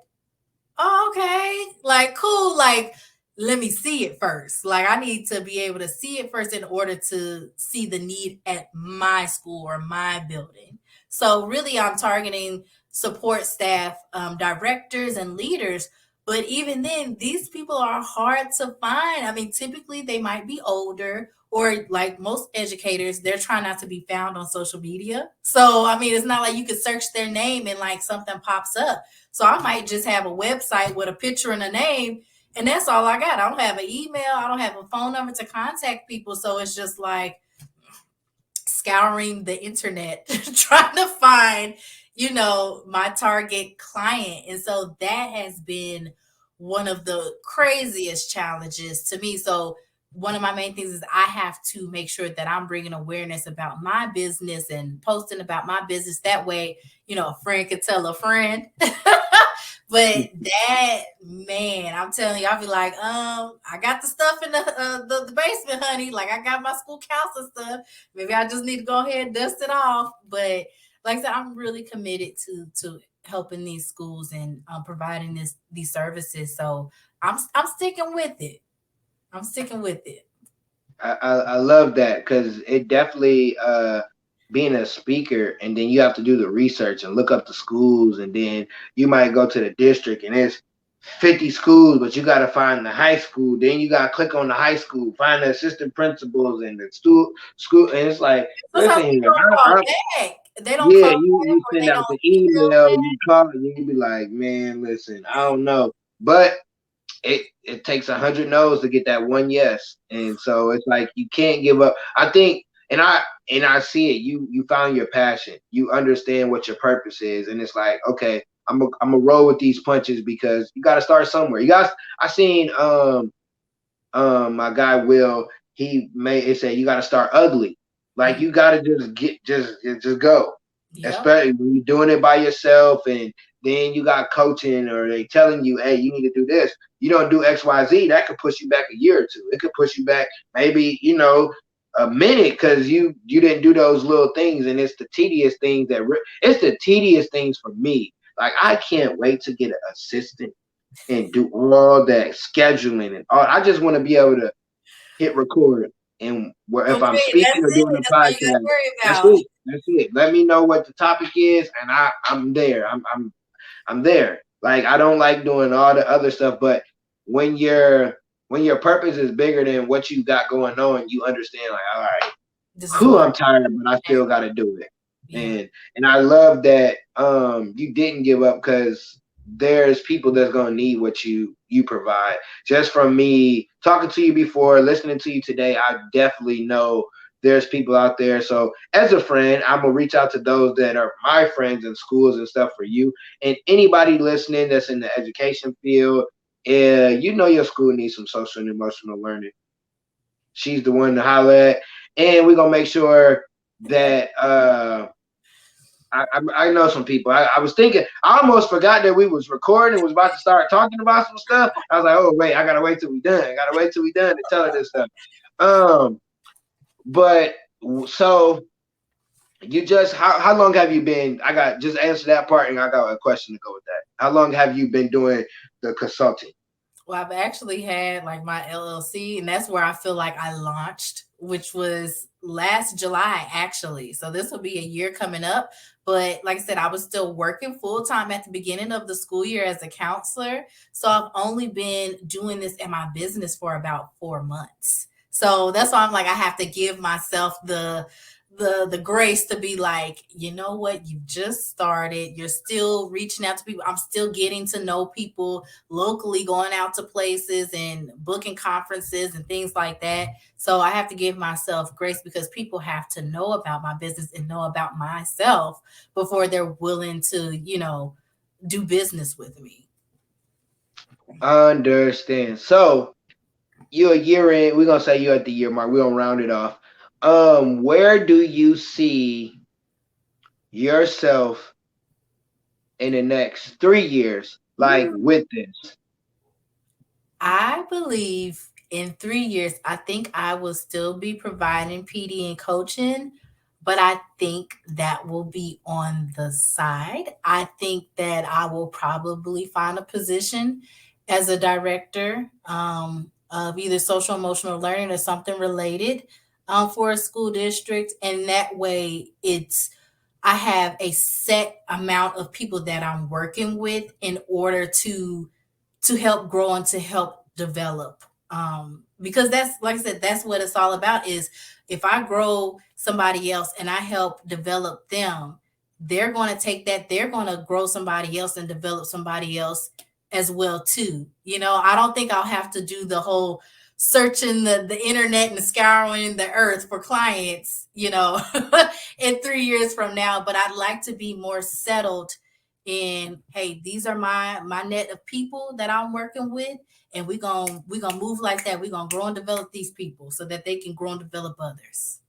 oh, okay, like cool, like let me see it first. Like I need to be able to see it first in order to see the need at my school or my building. So really I'm targeting support staff, directors and leaders. But even then, these people are hard to find. I mean, typically they might be older, or like most educators, they're trying not to be found on social media. So, I mean, it's not like you could search their name and like something pops up. So I might just have a website with a picture and a name, and that's all I got. I don't have an email. I don't have a phone number to contact people. So it's just like scouring the internet trying to find, my target client. And so that has been one of the craziest challenges to me. So one of my main things is I have to make sure that I'm bringing awareness about my business and posting about my business. That way, a friend could tell a friend. But that, man, I'm telling you, I'll be like, I got the stuff in the basement, honey. Like I got my school counselor stuff. Maybe I just need to go ahead and dust it off. But like I said, I'm really committed to helping these schools and providing these services. So I'm sticking with it. I'm sticking with it. I love that because it definitely being a speaker and then you have to do the research and look up the schools and then you might go to the district and it's 50 schools, but you got to find the high school. Then you got to click on the high school, find the assistant principals and the school, and it's like, Sometimes listen people here, don't call back. They don't yeah, call back you or send they out don't the email email, back. you call, you be like, man, listen, I don't know, but it takes 100 no's to get that one yes, and so it's like you can't give up. I think, and I see it. You found your passion. You understand what your purpose is, and it's like, okay, I'm a roll with these punches because you got to start somewhere. You guys, I seen my guy Will, he made it say you got to start ugly. Like Mm, you got to just just go. yep. Especially when you're doing it by yourself, and then you got coaching or they telling you, hey, you need to do this. You don't do XYZ, that could push you back a year or two. It could push you back maybe a minute because you didn't do those little things, and it's the tedious things it's the tedious things for me. Like I can't wait to get an assistant and do all that scheduling and all. I just want to be able to hit record and where if I'm Okay, speaking that's or it. doing a That's all you got to podcast, worry that's about. it. That's it. Let me know what the topic is, and I'm there. I'm there. Like I don't like doing all the other stuff, but when your purpose is bigger than what you got going on, you understand. Like, all right, This is whew, what I'm tired, but I I'm. still got to do it. Yeah. And I love that you didn't give up because there's people that's gonna need what you provide. Just from me talking to you before, listening to you today, I definitely know there's people out there. So as a friend, I'm gonna reach out to those that are my friends in schools and stuff for you. And anybody listening that's in the education field, you know your school needs some social and emotional learning. She's the one to holler at, and we're gonna make sure that I know some people. I was thinking, I almost forgot that we was recording and was about to start talking about some stuff. I was like, oh wait, I gotta wait till we done. I gotta wait till we done to tell her this stuff. Um, but so you just how long have you been? I got just answer that part, and I got a question to go with that. How long have you been doing the consulting? Well, I've actually had like my LLC, and that's where I feel like I launched, which was last July, actually. So this will be a year coming up. But like I said, I was still working full time at the beginning of the school year as a counselor. So I've only been doing this in my business for about 4 months. So that's why I'm like, I have to give myself the grace to be like, you know what, you just started, you're still reaching out to people, I'm still getting to know people locally, going out to places and booking conferences and things like that. So I have to give myself grace because people have to know about my business and know about myself before they're willing to, do business with me. Understand. So you're a year in. We're gonna say you're at the year mark. We're gonna round it off. Where do you see yourself in the next 3 years, like with this? I believe in 3 years, I think I will still be providing PD and coaching, but I think that will be on the side. I think that I will probably find a position as a director of either social emotional learning or something related for a school district. And that way, I have a set amount of people that I'm working with in order to help grow and to help develop, because that's, like I said, that's what it's all about. Is if I grow somebody else and I help develop them, they're going to take that, they're going to grow somebody else and develop somebody else as well too. I don't think I'll have to do the whole searching the internet and scouring the earth for clients, in 3 years from now. But I'd like to be more settled in, hey, these are my net of people that I'm working with, and we're gonna move like that. We're gonna grow and develop these people so that they can grow and develop others.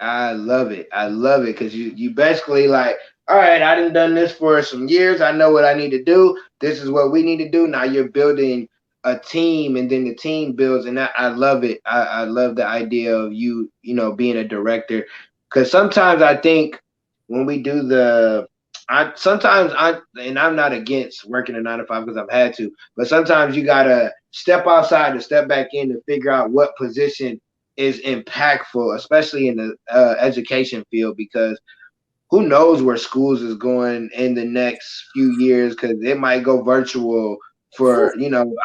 I love it. I love it because you basically like, all right, I done this for some years. I know what I need to do. This is what we need to do. Now you're building a team, and then the team builds, and I love it. I love the idea of being a director, because sometimes I think when we do and I'm not against working a 9 to 5 because I've had to, but sometimes you gotta step outside to step back in to figure out what position is impactful, especially in the education field, because who knows where schools is going in the next few years, because it might go virtual for,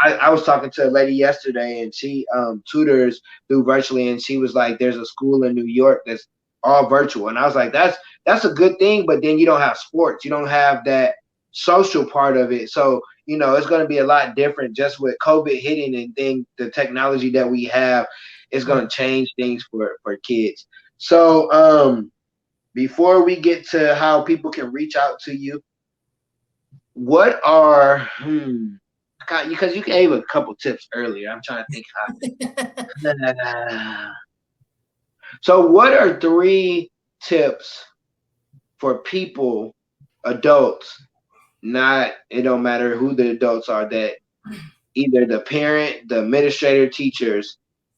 I was talking to a lady yesterday, and she tutors through virtually, and she was like, there's a school in New York that's all virtual. And I was like, that's a good thing, but then you don't have sports, you don't have that social part of it. So it's going to be a lot different just with COVID hitting, and then the technology that we have is going to change things for kids. So before we get to how people can reach out to you, what are because you gave a couple tips earlier. I'm trying to think how. So what are 3 tips for people, adults, not, it don't matter who the adults are, that either the parent, the administrator, teachers,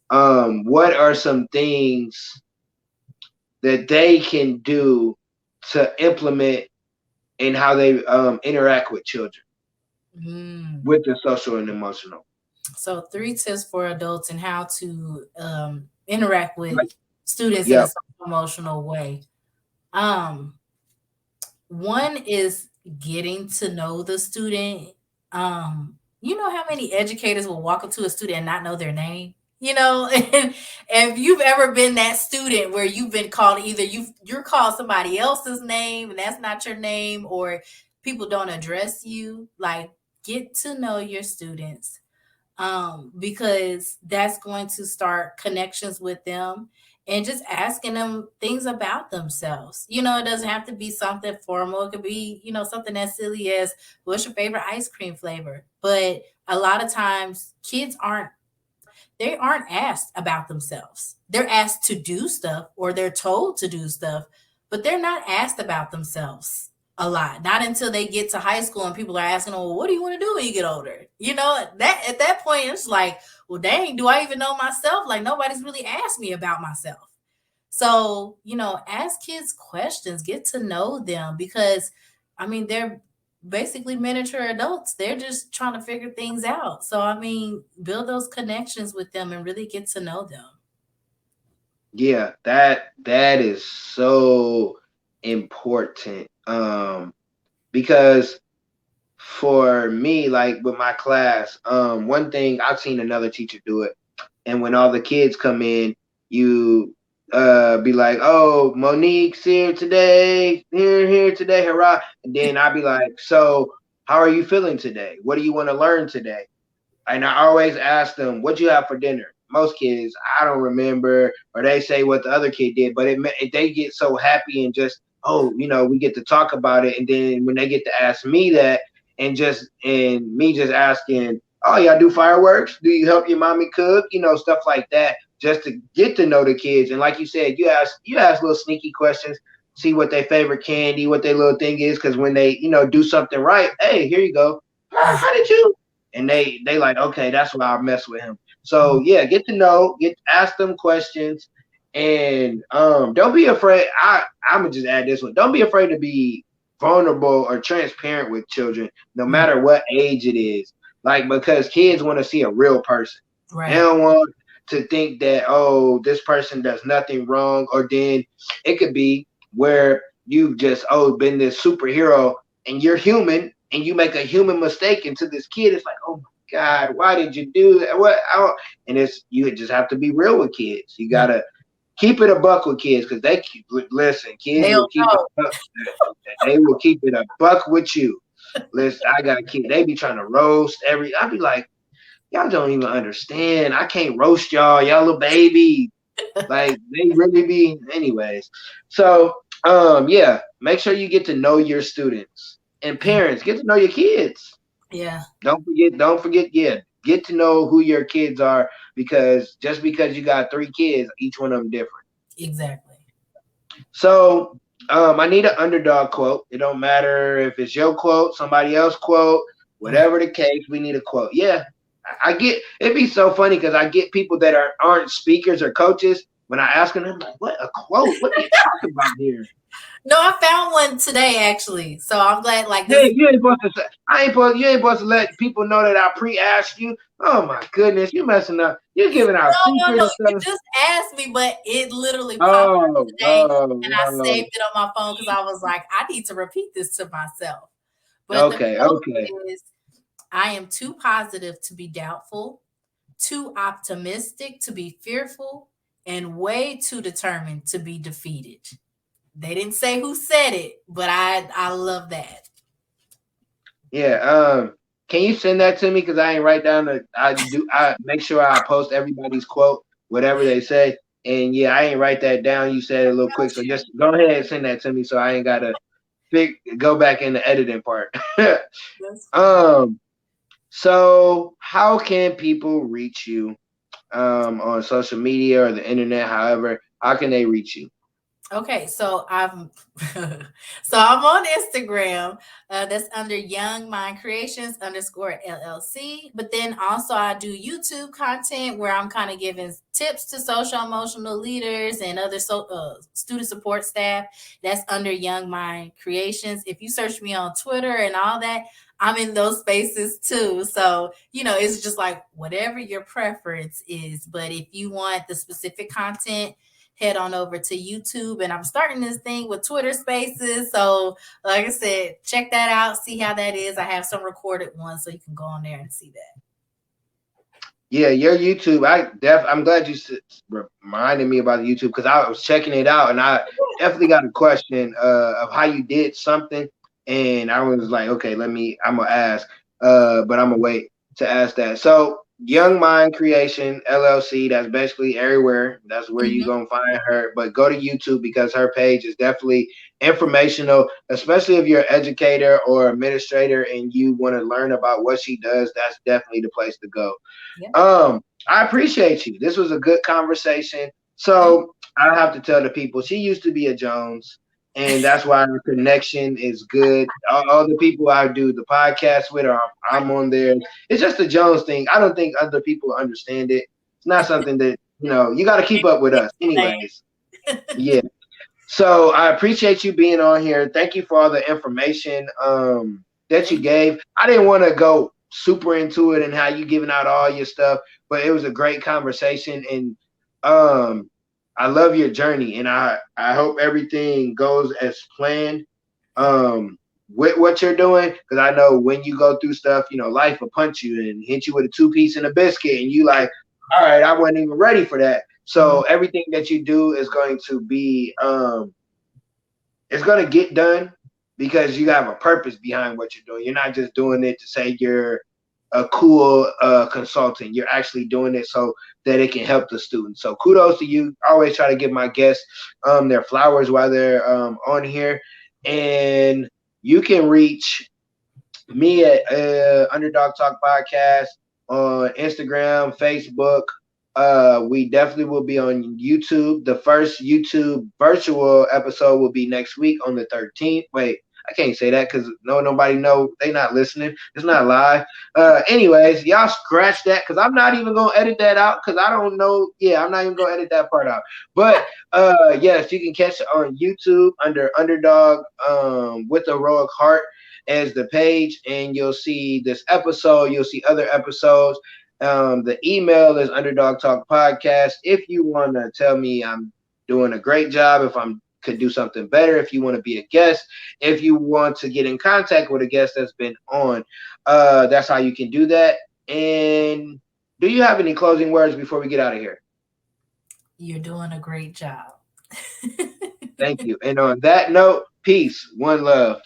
what are some things that they can do to implement in how they interact with children Mm. with the social and emotional? So 3 tips for adults and how to interact with Like, students in a yep. social emotional way. Um, One is getting to know the student. You know how many educators will walk up to a student and not know their name? And if you've ever been that student where you've been called, either you're called somebody else's name and that's not your name, or people don't address you, like, get to know your students, because that's going to start connections with them, and just asking them things about themselves. It doesn't have to be something formal. It could be, something as silly as, what's your favorite ice cream flavor? But a lot of times kids aren't asked about themselves. They're asked to do stuff or they're told to do stuff, but they're not asked about themselves a lot. Not until they get to high school and people are asking them, well, what do you want to do when you get older? That at that point it's like, well, dang, do I even know myself? Like, nobody's really asked me about myself. So, ask kids questions, get to know them, because they're basically miniature adults. They're just trying to figure things out. So, build those connections with them and really get to know them. Yeah, that is so important. Because for me, like with my class, one thing I've seen another teacher do it, and when all the kids come in, you be like, "Oh, Monique's here today, here today, hurrah!" And then I'd be like, "So, how are you feeling today? What do you want to learn today?" And I always ask them, "What'd you have for dinner?" Most kids, I don't remember, or they say what the other kid did, but they get so happy and just, oh, we get to talk about it, and then when they get to ask me that, and me just asking, "Oh, y'all do fireworks? Do you help your mommy cook?" Stuff like that, just to get to know the kids. And like you said, you ask little sneaky questions, see what their favorite candy, what their little thing is, because when they do something right, hey, here you go. How did you? And they like, okay, that's why I mess with him. So yeah, get to know, ask them questions, and don't be afraid. I'm gonna just add this one. Don't be afraid to be vulnerable or transparent with children, no matter what age it is. Like, because kids want to see a real person. They Right. don't want to think that, oh, this person does nothing wrong, or then it could be where you've just been this superhero and you're human and you make a human mistake, and to this kid it's like, oh my god, why did you do that? And it's, you just have to be real with kids. You Yeah. gotta keep it a buck with kids, because listen, kids They'll will keep it know. a buck. They will keep it a buck with you. Listen, I got a kid, they be trying to roast I'd be like, y'all don't even understand, I can't roast y'all little baby. Like, they really be, anyways. So yeah, make sure you get to know your students, and parents get to know your kids. Yeah. Don't forget, yeah, get to know who your kids are, because just because you got 3 kids, each one of them different. Exactly. So I need an underdog quote. It don't matter if it's your quote, somebody else quote, Right. whatever the case, we need a quote. Yeah, I get, it'd be so funny because I get people that aren't speakers or coaches. When I ask them, I'm like, "What, a quote? What are you talking about here?" No, I found one today actually. So I'm glad like Yeah, this. you ain't supposed to say. You ain't supposed to let people know that I pre-asked you. Oh my goodness, you messing up. You're giving out No, secrets no. and You stuff. just asked me, but it literally popped up Oh, today and oh, I oh. saved it on my phone because I was like, I need to repeat this to myself. But the Okay, quote okay. is, I am too positive to be doubtful, too optimistic to be fearful, and way too determined to be defeated. They didn't say who said it, but I love that. Yeah. Can you send that to me? Because I ain't write down the. I make sure I post everybody's quote, whatever they say. And yeah, I ain't write that down. You said it a little quick, so just go ahead and send that to me, so I ain't gotta go back in the editing part. That's funny. um. So how can people reach you on social media or the internet? However, how can they reach you? Okay, so I'm so I'm on Instagram. That's under Young Mind Creations underscore LLC. But then also I do YouTube content where I'm kind of giving tips to social emotional leaders and other student support staff. That's under Young Mind Creations. If you search me on Twitter and all that, I'm in those spaces too. So, it's just like whatever your preference is. But if you want the specific content, head on over to YouTube. And I'm starting this thing with Twitter Spaces. So, like I said, check that out, see how that is. I have some recorded ones, so you can go on there and see that. Yeah, your YouTube. I'm glad you reminded me about the YouTube, because I was checking it out and I definitely got a question of how you did something, and I was like, okay, I'm gonna ask, but I'm gonna wait to ask that. So, Young Mind Creation LLC. That's basically everywhere. That's where you Mhm. gonna find her. But go to YouTube, because her page is definitely informational, especially if you're an educator or administrator and you want to learn about what she does. That's definitely the place to go. Yeah. I appreciate you. This was a good conversation. Thank So I have to tell the people, she used to be a Jones, and that's why our connection is good. All the people I do the podcast with, or I'm on there. It's just a Jones thing. I don't think other people understand it. It's not something that you got to keep up with us, anyways. Yeah. So I appreciate you being on here. Thank you for all the information that you you. gave. I didn't want to go super into it and how you giving out all your stuff, but it was a great conversation, and um, I love your journey, and I hope everything goes as planned with what you're doing, because I know when you go through stuff, life will punch you and hit you with a 2 piece and a biscuit, and you like, All right, I wasn't even ready for that. So everything that you do is going to be it's going to get done because you have a purpose behind what you're doing. You're not just doing it to say you're a cool consultant. You're actually doing it so that it can help the students. So kudos to you. I always try to give my guests their flowers while they're on here. And you can reach me at Underdog Talk Podcast on Instagram, Facebook. We definitely will be on YouTube. The first YouTube virtual episode will be next week on the 13th. Wait, I can't say that because nobody know they not listening. It's not live. Anyways, y'all scratch that because I'm not even gonna edit that out because I don't know. Yeah, I'm not even gonna edit that part out. But yes, you can catch it on YouTube under Underdog with a heroic heart as the page, and you'll see this episode. You'll see other episodes. The email is Underdog Talk Podcast. If you want to tell me I'm doing a great job, if I'm could do something better, if you want to be a guest, if you want to get in contact with a guest that's been on, that's how you can do that. And do you have any closing words before we get out of here? You're doing a great job. Thank you. And on that note, peace, one love.